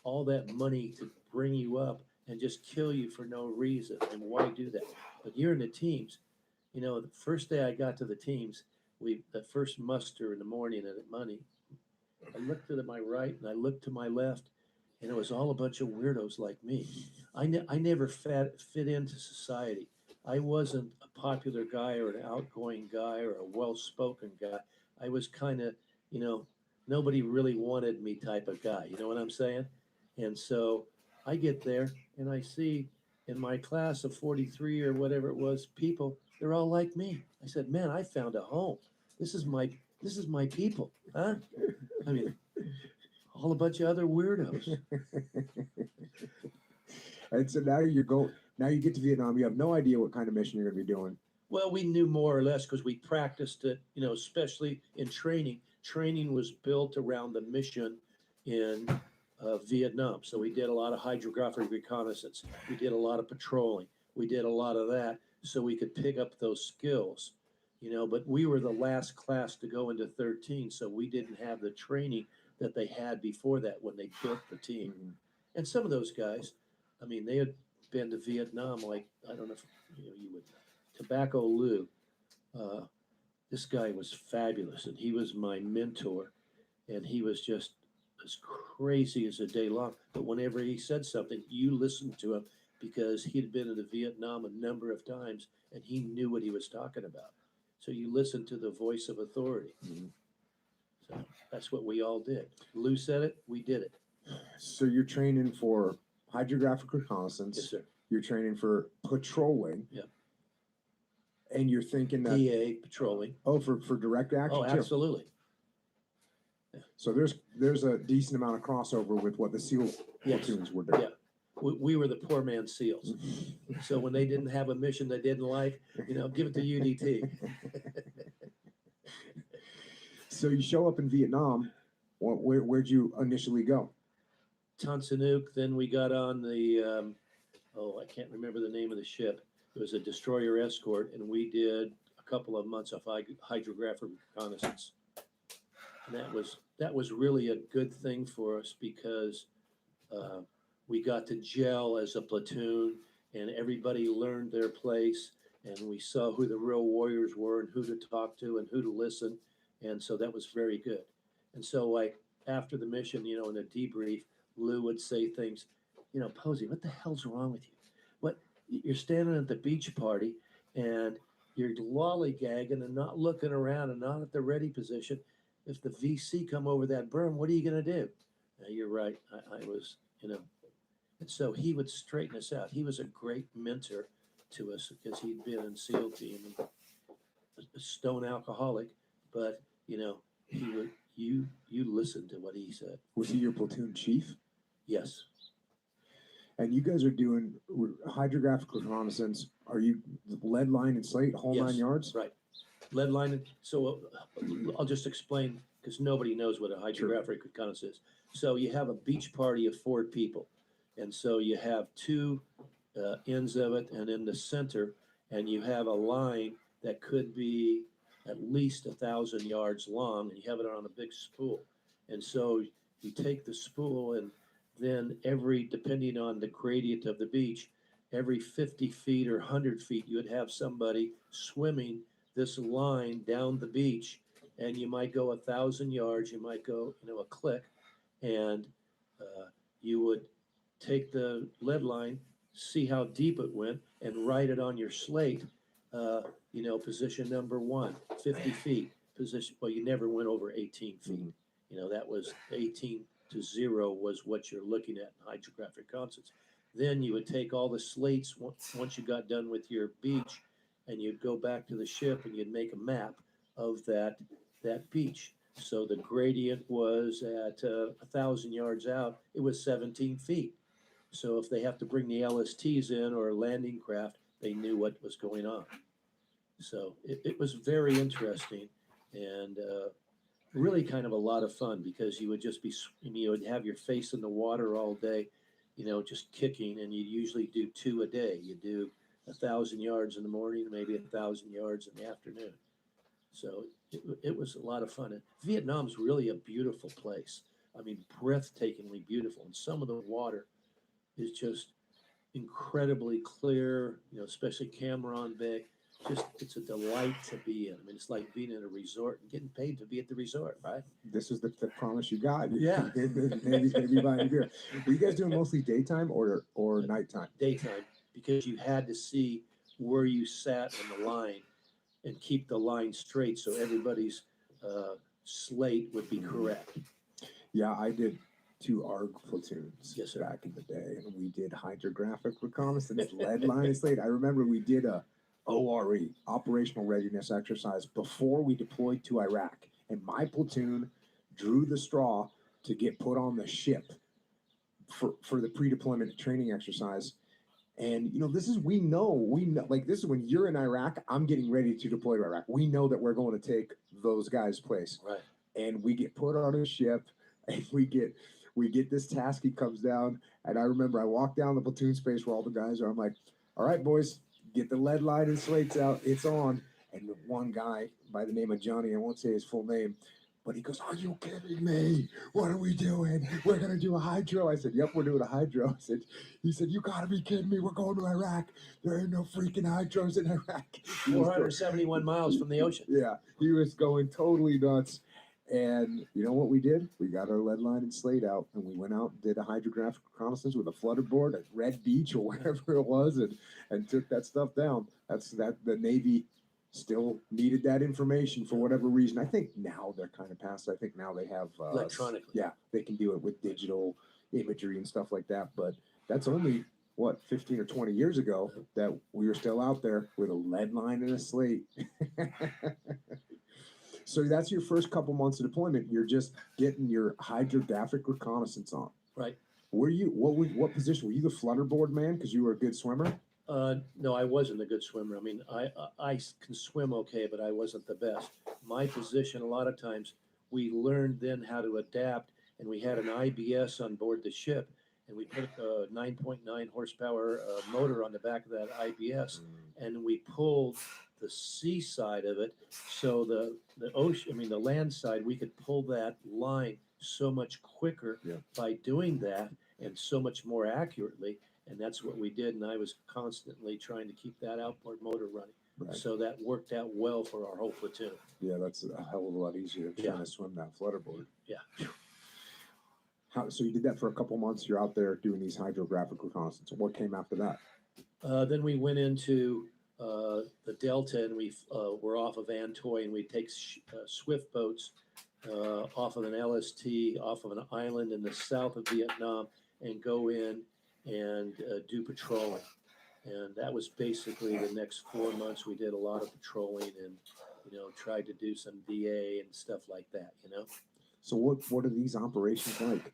all that money to bring you up and just kill you for no reason. And why do that? But you're in the teams. The first day I got to the teams, the first muster in the morning at money, I looked to my right and I looked to my left, and it was all a bunch of weirdos like me. I never fit into society. I wasn't a popular guy or an outgoing guy or a well-spoken guy. I was kind of, you know, nobody really wanted me type of guy. You know what I'm saying? And so I get there and I see in my class of 43 or whatever it was, people, they're all like me. I said, man, I found a home. This is my people, huh? I mean, all a bunch of other weirdos. And so now you get to Vietnam, you have no idea what kind of mission you're going to be doing. Well, we knew more or less because we practiced it, especially in training. Training was built around the mission in Vietnam. So we did a lot of hydrographic reconnaissance. We did a lot of patrolling. We did a lot of that so we could pick up those skills, but we were the last class to go into 13. So we didn't have the training that they had before that when they built the team. Mm-hmm. And some of those guys, I mean, they had been to Vietnam, like, I don't know if you would. Tobacco Lou, this guy was fabulous, and he was my mentor, and he was just as crazy as a day long. But whenever he said something, you listened to him because he'd been in Vietnam a number of times, and he knew what he was talking about. So you listened to the voice of authority. Mm-hmm. So that's what we all did. Lou said it, we did it. So you're training for hydrographic reconnaissance. Yes, sir. You're training for patrolling. Yep. And you're thinking that PA patrolling. Oh, for direct action. Oh, absolutely. Yeah. So there's a decent amount of crossover with what the SEAL platoons were doing. Yeah. We were the poor man's SEALs. So when they didn't have a mission they didn't like, give it to UDT. So you show up in Vietnam. Where'd you initially go? Tan Son Nhut. Then we got on the, I can't remember the name of the ship. It was a destroyer escort, and we did a couple of months of hydrographic reconnaissance. And that was really a good thing for us because we got to gel as a platoon, and everybody learned their place, and we saw who the real warriors were and who to talk to and who to listen. And so that was very good. And so, like, after the mission, in a debrief, Lou would say things, Posey, what the hell's wrong with you? What, you're standing at the beach party and you're lollygagging and not looking around and not at the ready position. If the VC come over that berm, what are you going to do? You're right. I was, and so he would straighten us out. He was a great mentor to us because he'd been in SEAL team and a stone alcoholic, but he would, you listened to what he said. Was he your platoon chief? Yes. And you guys are doing hydrographic reconnaissance. Are you lead line and slate, whole 9 yards? Right. Lead line. So I'll just explain because nobody knows what a hydrographic reconnaissance is. So you have a beach party of 4 people. And so you have 2 ends of it and in the center, and you have a line that could be at least 1,000 yards long, and you have it on a big spool. And so you take the spool, and then depending on the gradient of the beach, every 50 feet or 100 feet, you would have somebody swimming this line down the beach, and you might go 1,000 yards, you might go, a click, and you would take the lead line, see how deep it went, and write it on your slate, position number 1, 50 feet, position, well, you never went over 18 feet. That was 18 to 0 was what you're looking at in hydrographic reconnaissance. Then you would take all the slates once you got done with your beach, and you'd go back to the ship and you'd make a map of that beach. So the gradient was at 1,000 yards out, it was 17 feet. So if they have to bring the LSTs in or a landing craft, they knew what was going on. So it was very interesting and really kind of a lot of fun because you would just you would have your face in the water all day, just kicking, and you usually do 2 a day. You do 1,000 yards in the morning, maybe 1,000 yards in the afternoon. So it was a lot of fun. And Vietnam's really a beautiful place. I mean, breathtakingly beautiful. And some of the water is just incredibly clear, especially Cameron Bay. Just, it's a delight to be in. I mean, it's like being in a resort and getting paid to be at the resort, right? This is the promise you got. Yeah. Maybe buying a beer. Were you guys doing mostly daytime or nighttime? Daytime, because you had to see where you sat in the line and keep the line straight so everybody's slate would be correct. Yeah, I did 2 ARG platoons Yes, sir. back in the day, and we did hydrographic reconnaissance, lead line and slate. I remember we did a ORE, operational readiness exercise, before we deployed to Iraq, and my platoon drew the straw to get put on the ship for the pre-deployment training exercise. And this is we know like this is when you're in Iraq, I'm getting ready to deploy to Iraq. We know that we're going to take those guys' place. Right. And we get put on a ship and we get this task. He comes down, and I remember I walked down the platoon space where all the guys are. I'm like, all right, boys, get the lead line and slates out. It's on. And the one guy by the name of Johnny, I won't say his full name, but he goes, "Are you kidding me? What are we doing? We're gonna do a hydro." I said, "Yep, we're doing a hydro." He said, "You gotta be kidding me. We're going to Iraq. There ain't no freaking hydros in Iraq." 471 miles from the ocean. Yeah, he was going totally nuts. And you know what we did? We got our lead line and slate out, and we went out and did a hydrographic reconnaissance with a flutter board at Red Beach or wherever it was, and took that stuff down. The Navy still needed that information for whatever reason. I think now they're kind of past. I think now they have Electronically. Yeah, they can do it with digital imagery and stuff like that. But that's only 15 or 20 years ago that we were still out there with a lead line and a slate. So that's your first couple months of deployment. You're just getting your hydrographic reconnaissance on. Right. What position? Were you the flutterboard man because you were a good swimmer? No, I wasn't a good swimmer. I mean, I can swim okay, but I wasn't the best. My position, a lot of times, we learned then how to adapt, and we had an IBS on board the ship, and we put a 9.9 horsepower motor on the back of that IBS, and we pulled the sea side of it, so the ocean, I mean the land side, we could pull that line so much quicker by doing that, and so much more accurately. And that's what we did. And I was constantly trying to keep that outboard motor running. Right. So that worked out well for our whole platoon. Yeah, that's a hell of a lot easier than trying to swim that flutterboard. Yeah. So you did that for a couple months. You're out there doing these hydrographic reconnaissance. What came after that? Then we went into the Delta, and we were off of Antoy, and we'd take swift boats off of an LST, off of an island in the south of Vietnam, and go in and do patrolling. And that was basically the next 4 months. We did a lot of patrolling and, tried to do some DA and stuff like that, So what are these operations like?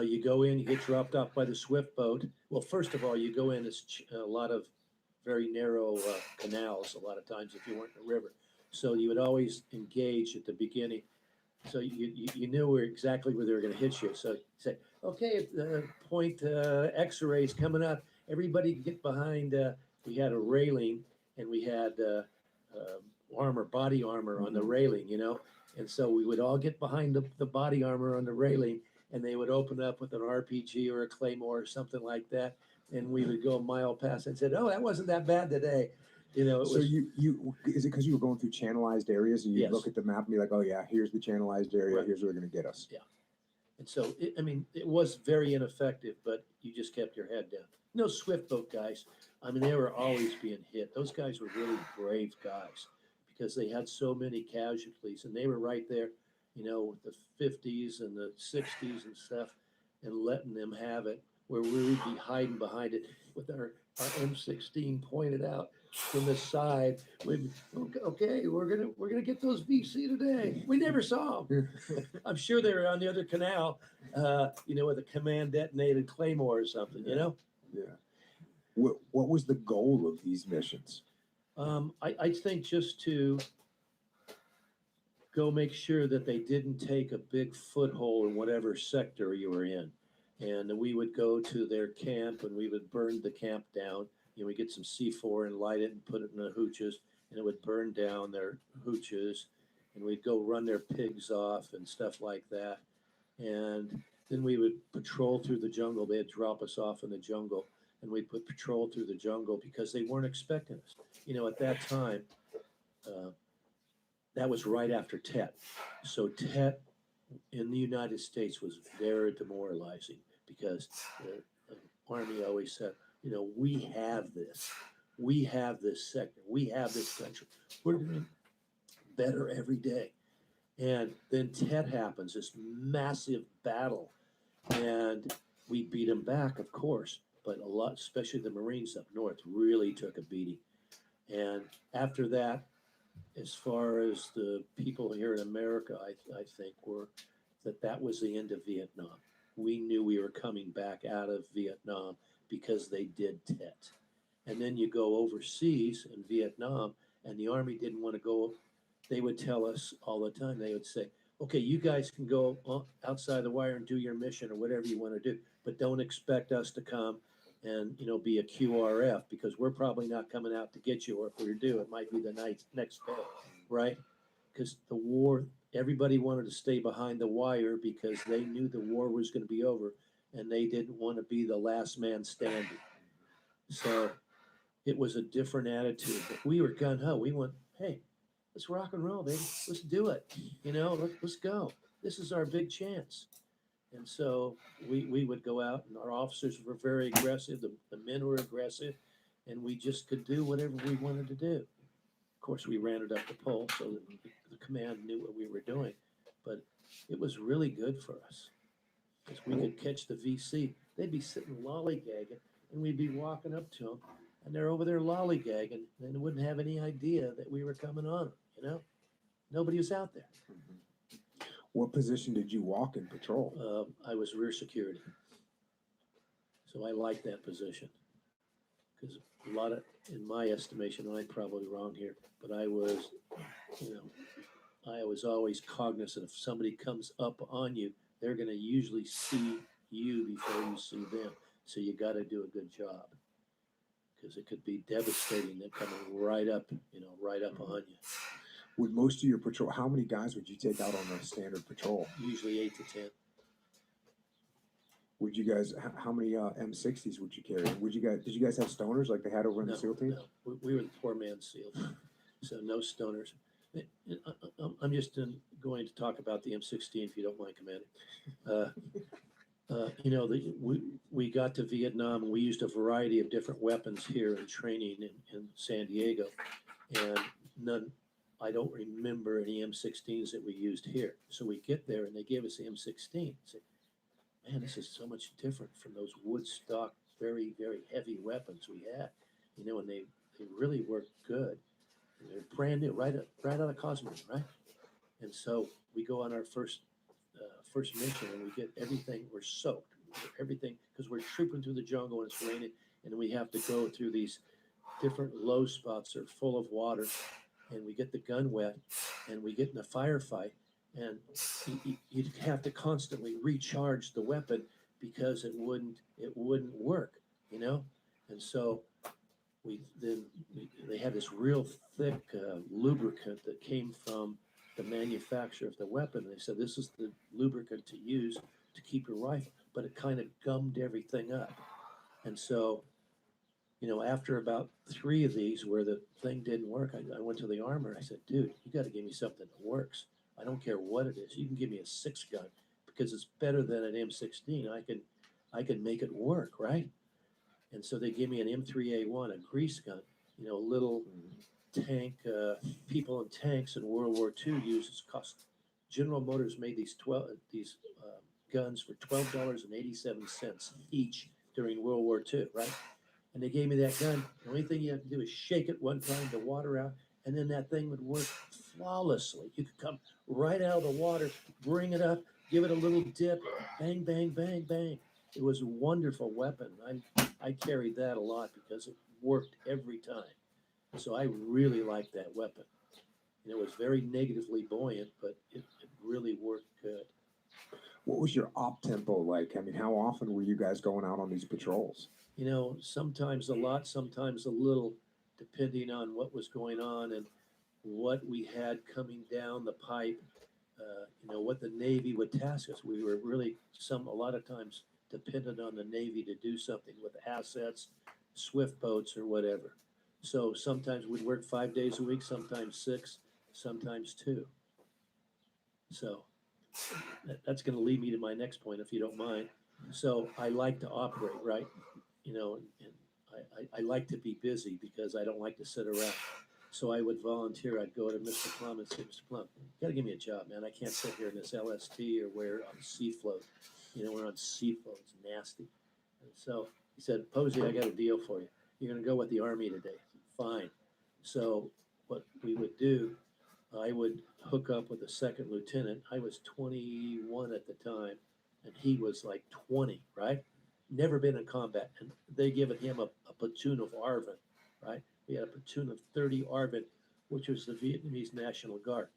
You go in, you get dropped off by the swift boat. Well, first of all, you go in, it's a lot of very narrow canals a lot of times if you weren't in a river. So you would always engage at the beginning. So you knew exactly where they were going to hit you. So you say, okay, point X-rays coming up. Everybody get behind. We had a railing, and we had body armor on the railing, And so we would all get behind the body armor on the railing, and they would open up with an RPG or a claymore or something like that. And we would go a mile past and said, "Oh, that wasn't that bad today." So you is it because you were going through channelized areas and you look at the map and be like, "Oh yeah, here's the channelized area. Right. Here's where they're going to get us." Yeah. And so, it was very ineffective, but you just kept your head down. Swift boat guys, they were always being hit. Those guys were really brave guys because they had so many casualties, and they were right there, with the 50s and the 60s and stuff, and letting them have it, where we would be hiding behind it with our M16 pointed out from the side. Okay, we're gonna get those VC today. We never saw them. I'm sure they were on the other canal, with a command detonated claymore or something. Yeah. What was the goal of these missions? I think just to go make sure that they didn't take a big foothold in whatever sector you were in. And we would go to their camp, and we would burn the camp down. We get some C4 and light it and put it in the hooches, and it would burn down their hooches. And we'd go run their pigs off and stuff like that. And then we would patrol through the jungle. They'd drop us off in the jungle, and we'd put patrol through the jungle because they weren't expecting us. At that time, uh, that was right after Tet. So Tet in the United States was very demoralizing because the Army always said, we have this. We have this sector. We have this country. We're doing better every day. And then Tet happens, this massive battle. And we beat them back, of course, but a lot, especially the Marines up north, really took a beating. And after that, as far as the people here in America, I think that was the end of Vietnam. We knew we were coming back out of Vietnam because they did Tet. And then you go overseas in Vietnam, and the Army didn't want to go. They would tell us all the time, they would say, okay, you guys can go outside the wire and do your mission or whatever you want to do, but don't expect us to come and be a QRF because we're probably not coming out to get you, or if we do, it might be the next day, right? Because the war, everybody wanted to stay behind the wire because they knew the war was going to be over, and they didn't want to be the last man standing. So it was a different attitude. But we were gun ho. We went, hey, let's rock and roll, baby. Let's do it. Let's go. This is our big chance. And so we would go out, and our officers were very aggressive. The men were aggressive, and we just could do whatever we wanted to do. Of course, we ran it up the pole so that the command knew what we were doing. But it was really good for us because we could catch the VC. They'd be sitting lollygagging, and we'd be walking up to them, and they're over there lollygagging, and they wouldn't have any idea that we were coming on them. Nobody was out there. What position did you walk in patrol? I was rear security. So I liked that position because a lot of, in my estimation, and I'm probably wrong here, but I was always cognizant if somebody comes up on you, they're going to usually see you before you see them. So you got to do a good job because it could be devastating. Them coming right up on you. With most of your patrol, how many guys would you take out on a standard patrol? Usually 8 to 10. Would you guys? How many M60s would you carry? Did you guys have stoners like they had over in the SEAL team? No, we were the poor man's SEAL, so no stoners. I'm just going to talk about the M16 if you don't mind, Commander. We got to Vietnam and we used a variety of different weapons here in training in San Diego, and I don't remember any M16s that we used here. So we get there and they gave us the M16. Say, man, this is so much different from those wood stock, very, very heavy weapons we had, and they really work good. And they're brand new, right out of Cosmos, right? And so we go on our first mission and we get everything, we're soaked, everything, because we're trooping through the jungle and it's raining, and we have to go through these different low spots that are full of water, and we get the gun wet, and we get in a firefight, and you'd have to constantly recharge the weapon because it wouldn't work, and so they had this real thick lubricant that came from the manufacturer of the weapon. They said this is the lubricant to use to keep your rifle, but it kind of gummed everything up, and so after about 3 of these where the thing didn't work, I went to the armor. I said, dude, you got to give me something that works. I don't care what it is. You can give me a 6-gun because it's better than an M16. I can make it work, right? And so they gave me an M3A1, a grease gun, little tank. People in tanks in World War II used cost. General Motors made these guns for $12.87 each during World War II, right? And they gave me that gun. The only thing you have to do is shake it one time, the water out, and then that thing would work flawlessly. You could come right out of the water, bring it up, give it a little dip, bang, bang, bang, bang. It was a wonderful weapon. I carried that a lot because it worked every time. So I really liked that weapon. And it was very negatively buoyant, but it really worked good. What was your op tempo like? I mean, how often were you guys going out on these patrols? Sometimes a lot, sometimes a little, depending on what was going on and what we had coming down the pipe. what the Navy would task us. We were really a lot of times dependent on the Navy to do something with assets, swift boats or whatever. So sometimes we'd work 5 days a week, sometimes 6, sometimes 2. So that's going to lead me to my next point, if you don't mind. So I like to operate, right? And I like to be busy because I don't like to sit around. So I would volunteer. I'd go to Mr. Plum and say, Mr. Plum, you got to give me a job, man. I can't sit here in this LST or we're on sea float. We're on sea float. It's nasty. And so he said, Posey, I got a deal for you. You're going to go with the Army today. Fine. So what we would do, I would hook up with a second lieutenant. I was 21 at the time, and he was like 20, right? Never been in combat. And they given him a platoon of ARVN, right? We had a platoon of 30 ARVN, which was the Vietnamese National Guard.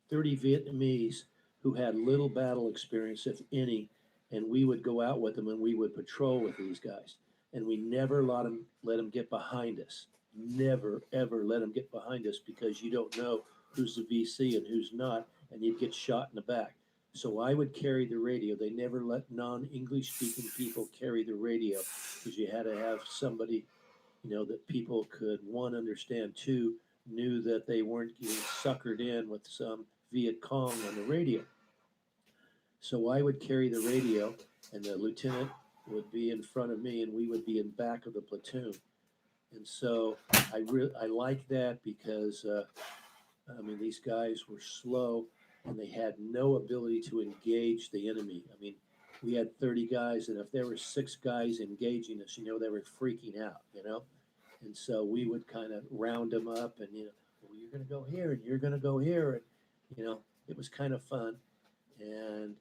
30 Vietnamese who had little battle experience, if any, and we would go out with them and we would patrol with these guys. And we never let them get behind us. Never, ever let them get behind us because you don't know who's the VC and who's not, and you'd get shot in the back. So I would carry the radio. They never let non-English speaking people carry the radio because you had to have somebody, that people could, one, understand, two, knew that they weren't getting suckered in with some Viet Cong on the radio. So I would carry the radio, and the lieutenant would be in front of me, and we would be in back of the platoon. And so I like that because, these guys were slow, and they had no ability to engage the enemy. We had 30 guys, and if there were 6 guys engaging us, they were freaking out, And so we would kind of round them up and, well, you're going to go here and you're going to go here. And, it was kind of fun. And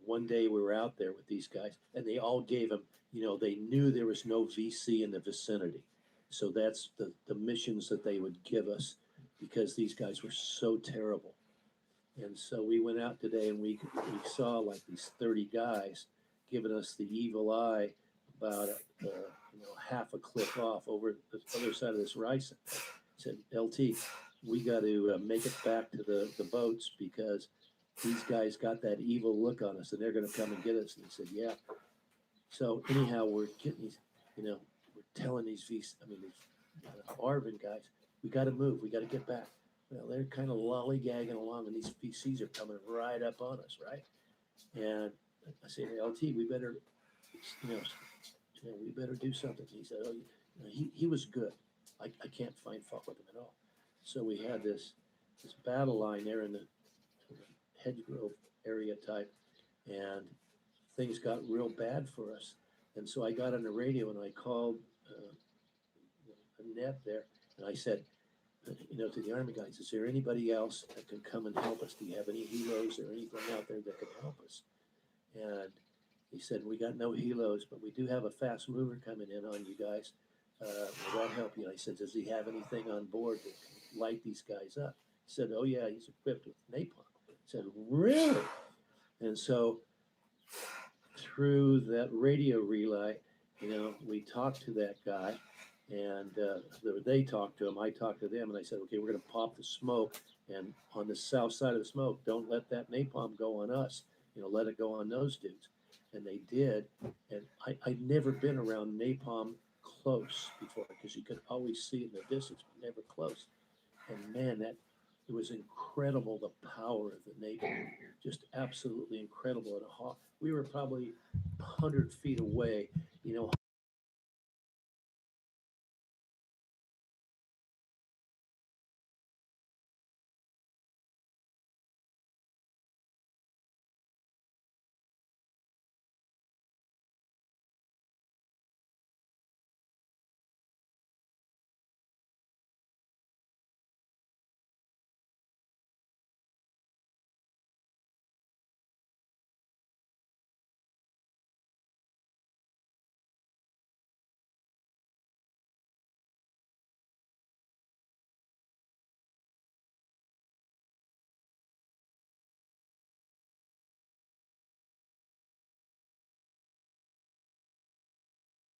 one day we were out there with these guys and they all gave them, they knew there was no VC in the vicinity. So that's the missions that they would give us because these guys were so terrible. And so we went out today and we saw like these 30 guys giving us the evil eye about half a clip off over the other side of this rice. I said, LT, we got to make it back to the boats because these guys got that evil look on us and they're going to come and get us. And he said, yeah. So anyhow, we're getting these, we're telling these these ARVN guys, we got to move. We got to get back. Well, they're kind of lollygagging along and these VCs are coming right up on us, right? And I say, hey, LT, we better, we better do something. He said, oh, he was good. I can't find fault with him at all. So we had this battle line there in the hedgerow area type, and things got real bad for us. And so I got on the radio and I called Annette there, and I said, to the Army guys, is there anybody else that can come and help us? Do you have any helos or anything out there that can help us? And he said, we got no helos, but we do have a fast mover coming in on you guys. Will that help you? And I said, does he have anything on board that can light these guys up? He said, oh yeah, he's equipped with napalm. I said, really? And so through that radio relay, we talked to that guy and they talked to him, I talked to them, and I said, okay, we're going to pop the smoke, and on the south side of the smoke, don't let that napalm go on us, let it go on those dudes. And they did, and I'd never been around napalm close before because you could always see it in the distance, but never close. And man, it was incredible, the power of the napalm, just absolutely incredible. We were probably 100 feet away,